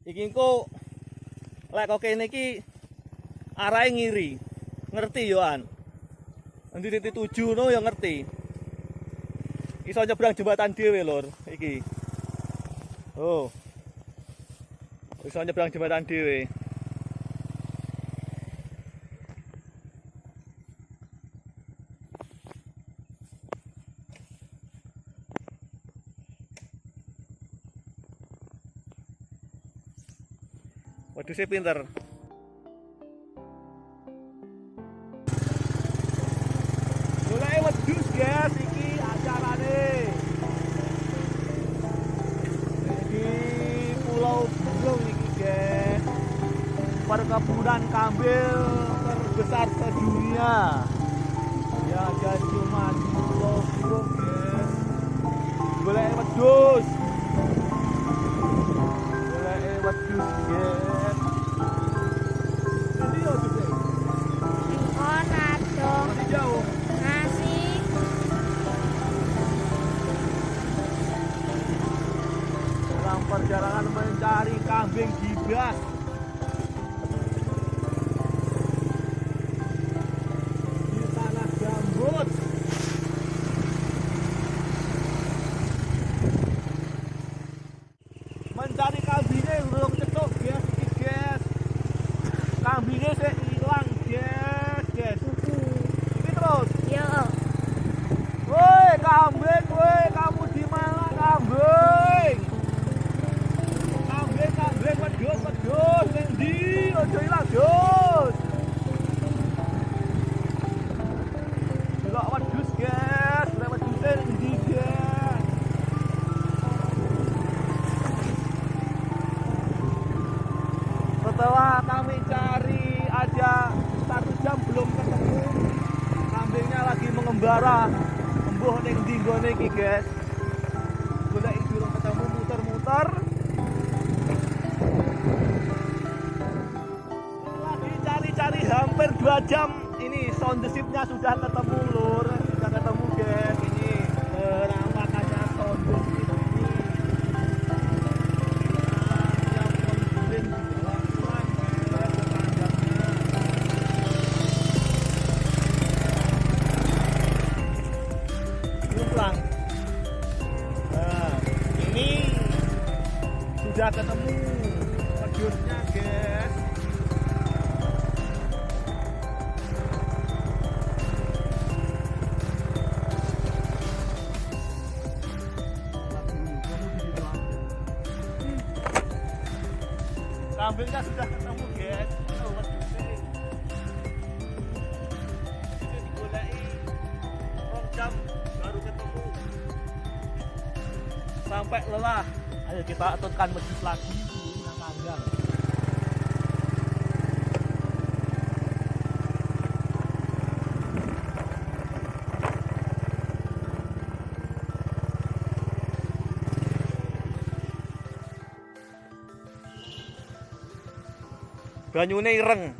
Iki engko lek kok kene iki arahe ngiri. Ngerti yo an. Endi titik tuju no yo ngerti. Iso nyebrang jembatan dhewe lur iki. Oh. Iso nyebrang jembatan dhewe. Wedhuse pinter. Mulai wedhus guys, iki acarane. Di Pulau Bunglung iki guys. Perkebunan kambil terbesar sedunia. Ya jadi cuma di Pulau Bunglung guys. Mulai wedhus. Mulai wedhus guys. Perjalanan mencari kambing gibas di tanah gambut. Mencari kambingnya belum cetok guys, iki guys. Kambingnya sih hilang guys, guys. Ini terus. Yo. Woi kambing, woi kamu di mana kambing? Wedhus ning ndi aja ilang dus. Delok wedhus guys, lek wedhuse ning ndi guys. Setelah kami cari aja 1 jam belum ketemu. Kambingnya lagi mengembara. Embuh ning ndi nggone iki guys. Golek durung ketemu muter-muter. Hampir 2 jam ini sound ship-nya sudah ketemu lur, sudah ketemu guys. Ini penampakannya sound ship ini. Yang mengguling di dalam ruang guys, pulang. Nah, ini sudah ketemu wedhusnya guys. Kambingnya sudah ketemu guys. Oh, wedhuse. Bisa digoleki 2 jam baru ketemu. Sampai lelah. Ayo kita atutkan wedhus lagi nang kandang. Banyune ireng.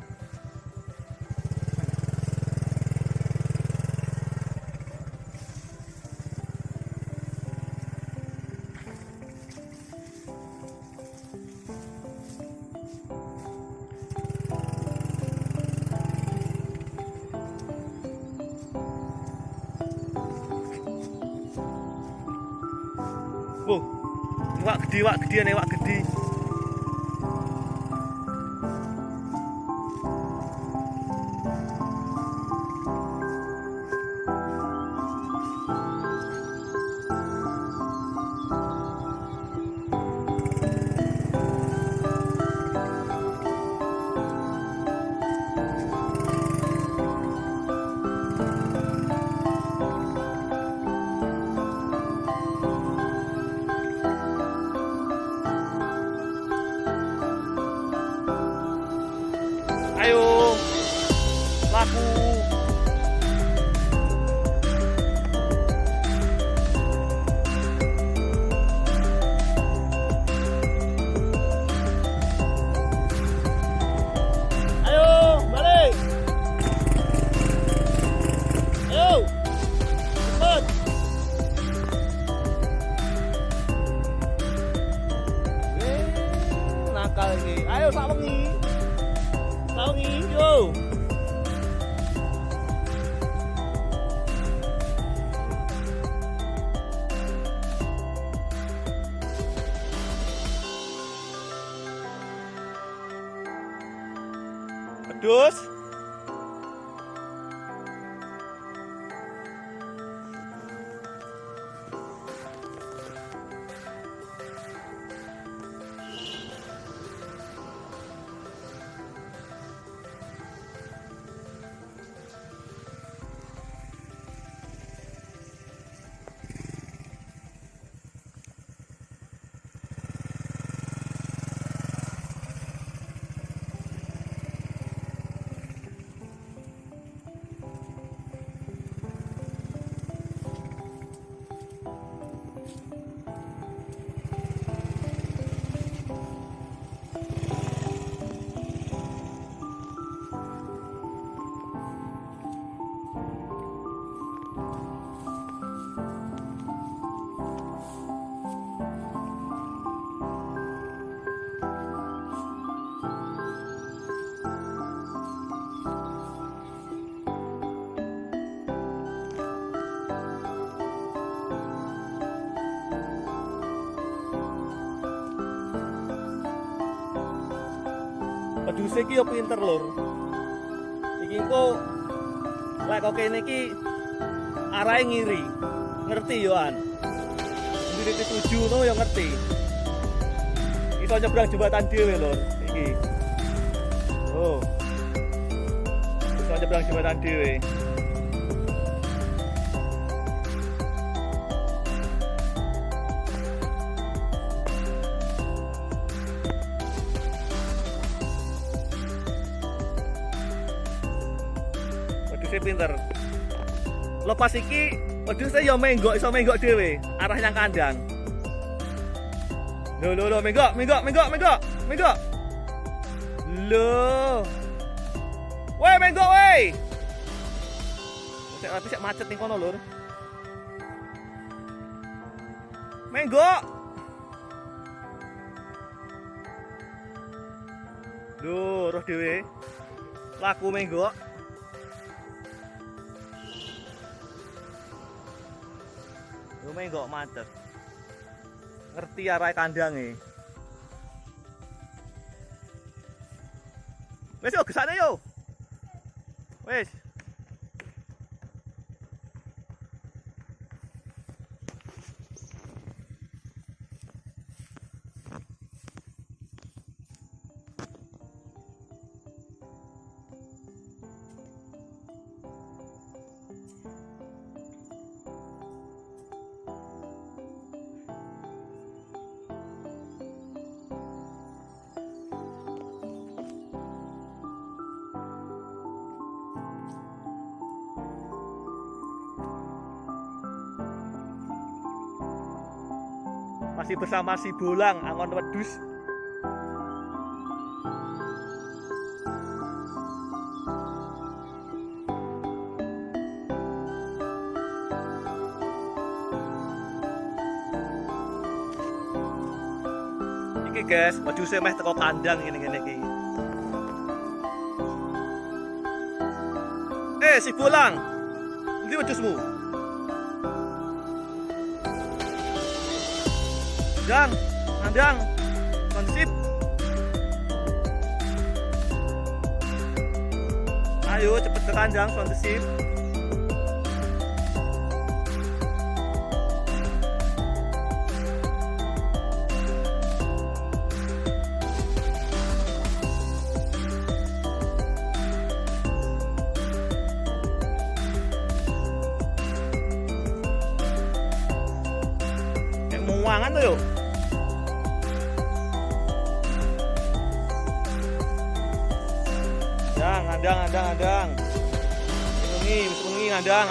Wak gede nih, wak gede. lokal ini. Ayo sawengi. Sawengi, yo. Pedus. Pedus iki yo pinter lur. Iki engko lek kok kene iki arahe ngiri. Ngerti yo an. Ndiri dituju no yo ngerti. Iso nyebrang jembatan dhewe lur iki. Oh. Iso nyebrang jembatan dhewe. Pinter. Lepas iki wedhusnya ya menggok, iso menggok dhewe arah yang kandang. Lho menggok. Lho. Woi menggok woi. Sik macet ning kono lur. Menggok. Lho, roh dhewe. Laku menggok. Menggok macet. Ngerti arah kandange. Wes yo gesane yo. Wes. Masih bersama si Bolang angon wedhus. Iki guys, wedhuse meh teko kandang ngene-ngene iki. Si Bolang. Endi wedhusmu? Kandang, konsip. Ayo cepet ke kandang, konsip. Muangan tuh yuk. Ngandang. Bengi, ngandang.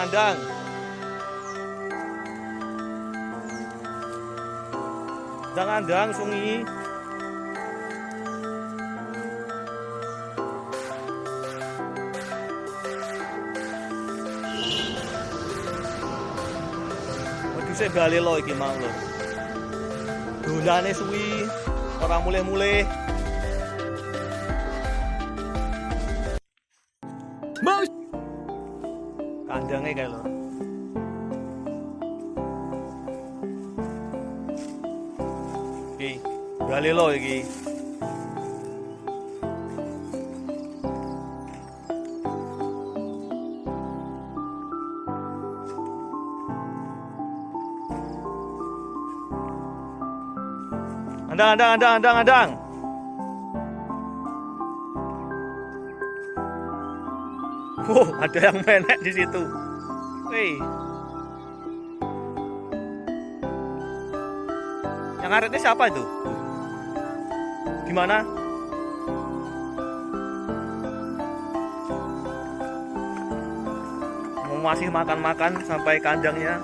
Ngandang, sungi. Waduh, saya balik lo iki mau lo. Dolane suwi, ora mulih-mulih. kandangnya kayak lo. Iki, bali lo iki. Andang. Wow, ada yang menek di situ. Wih. Yang ngaret ini siapa itu? Gimana? Masih makan-makan sampai kandangnya.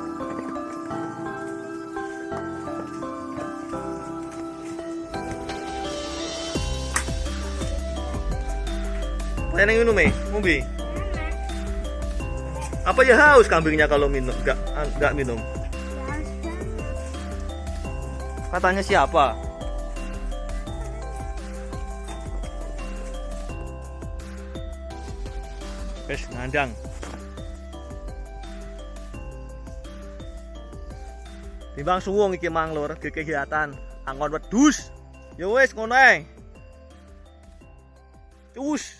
Apa yang minum Mumbi? Apa ya haus kambingnya kalau minum? Enggak minum. Katanya siapa? Wes ngandang. Timbang suwung iki mang lur, kegiatan angon wedhus. Ya wis ngono ae. Cus.